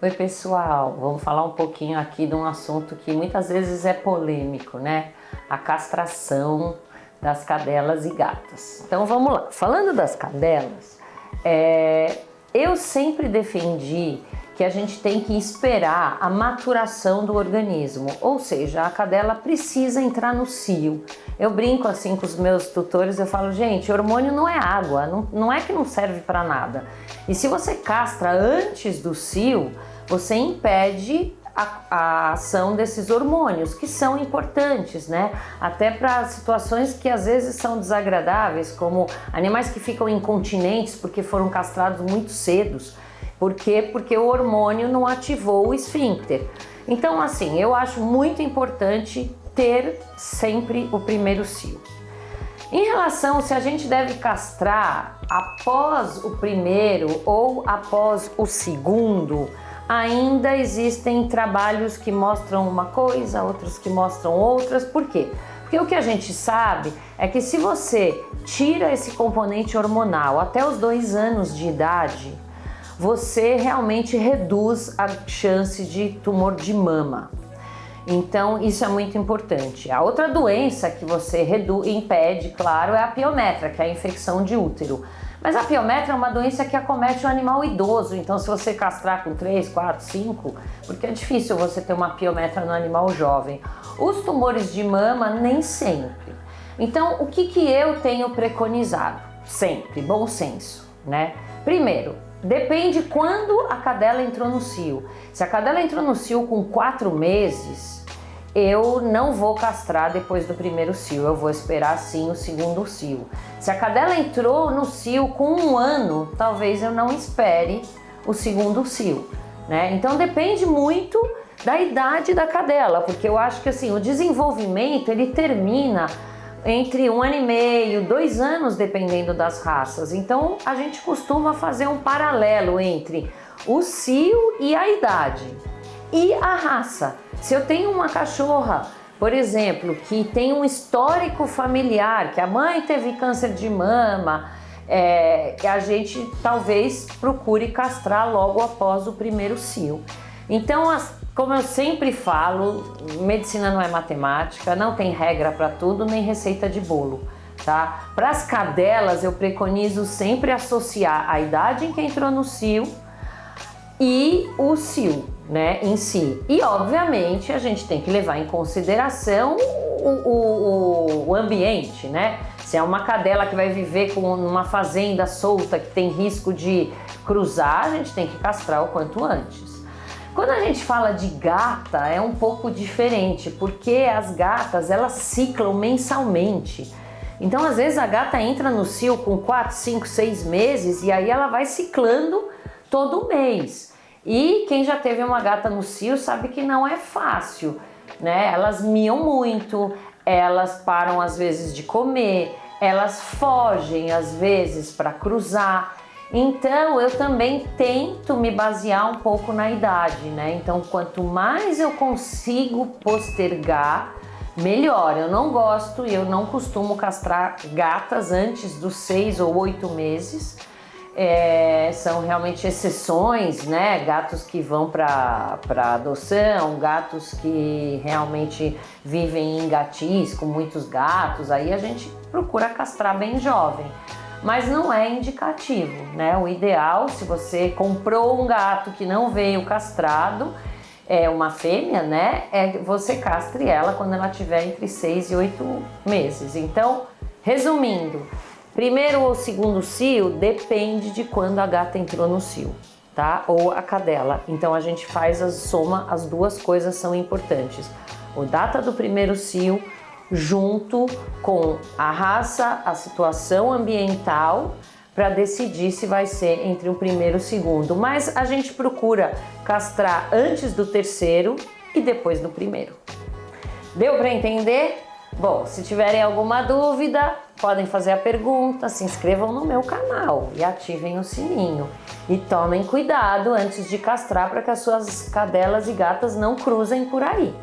Oi pessoal, vamos falar um pouquinho aqui de um assunto que muitas vezes é polêmico, né? A castração das cadelas e gatas. Então vamos lá, falando das cadelas, eu sempre defendi que a gente tem que esperar a maturação do organismo, ou seja, a cadela precisa entrar no cio. Eu brinco assim com os meus tutores, eu falo, gente, hormônio não é água, não é que não serve para nada. E se você castra antes do cio, você impede a ação desses hormônios, que são importantes, né? Até para situações que às vezes são desagradáveis, como animais que ficam incontinentes porque foram castrados muito cedo. Por quê? Porque o hormônio não ativou o esfíncter. Então, assim, eu acho muito importante ter sempre o primeiro cio. Em relação se a gente deve castrar após o primeiro ou após o segundo, ainda existem trabalhos que mostram uma coisa, outros que mostram outras. Por quê? Porque o que a gente sabe é que se você tira esse componente hormonal até os 2 anos de idade, você realmente reduz a chance de tumor de mama. Então isso é muito importante. A outra doença que você impede, claro, é a piometra, que é a infecção de útero. Mas a piometra é uma doença que acomete o animal idoso, então se você castrar com 3, 4, 5, porque é difícil você ter uma piometra no animal jovem. Os tumores de mama, nem sempre. Então o que eu tenho preconizado? Sempre, bom senso, né? Primeiro, depende quando a cadela entrou no cio. Se a cadela entrou no cio com 4 meses, eu não vou castrar depois do primeiro cio, eu vou esperar sim o segundo cio. Se a cadela entrou no cio com 1 ano, talvez eu não espere o segundo cio, né? Então depende muito da idade da cadela, porque eu acho que assim, o desenvolvimento ele termina entre 1 ano e meio, 2 anos, dependendo das raças. Então a gente costuma fazer um paralelo entre o cio e a idade e a raça. Se eu tenho uma cachorra, por exemplo, que tem um histórico familiar, que a mãe teve câncer de mama, a gente talvez procure castrar logo após o primeiro cio. Então, como eu sempre falo, medicina não é matemática, não tem regra para tudo, nem receita de bolo, tá? Para as cadelas, eu preconizo sempre associar a idade em que entrou no cio e o cio, né, em si. E obviamente a gente tem que levar em consideração o ambiente, né? Se é uma cadela que vai viver numa fazenda solta que tem risco de cruzar, a gente tem que castrar o quanto antes. Quando a gente fala de gata é um pouco diferente, porque as gatas elas ciclam mensalmente. Então às vezes a gata entra no cio com 4, 5, 6 meses e aí ela vai ciclando todo mês. E quem já teve uma gata no cio sabe que não é fácil, né? Elas miam muito, elas param às vezes de comer, elas fogem às vezes para cruzar. Então eu também tento me basear um pouco na idade, né? Então quanto mais eu consigo postergar, melhor. Eu não gosto e eu não costumo castrar gatas antes dos 6 ou 8 meses. São realmente exceções, né? Gatos que vão para adoção, gatos que realmente vivem em gatis com muitos gatos, aí a gente procura castrar bem jovem, mas não é indicativo, né? O ideal, se você comprou um gato que não veio castrado, uma fêmea, né? Você castre ela quando ela tiver entre 6 e 8 meses. Então, resumindo, primeiro ou segundo cio depende de quando a gata entrou no cio, tá? Ou a cadela. Então a gente faz a soma, as duas coisas são importantes. O data do primeiro cio junto com a raça, a situação ambiental, para decidir se vai ser entre o primeiro e o segundo. Mas a gente procura castrar antes do terceiro e depois do primeiro. Deu para entender? Bom, se tiverem alguma dúvida, podem fazer a pergunta, se inscrevam no meu canal e ativem o sininho. E tomem cuidado antes de castrar para que as suas cadelas e gatas não cruzem por aí.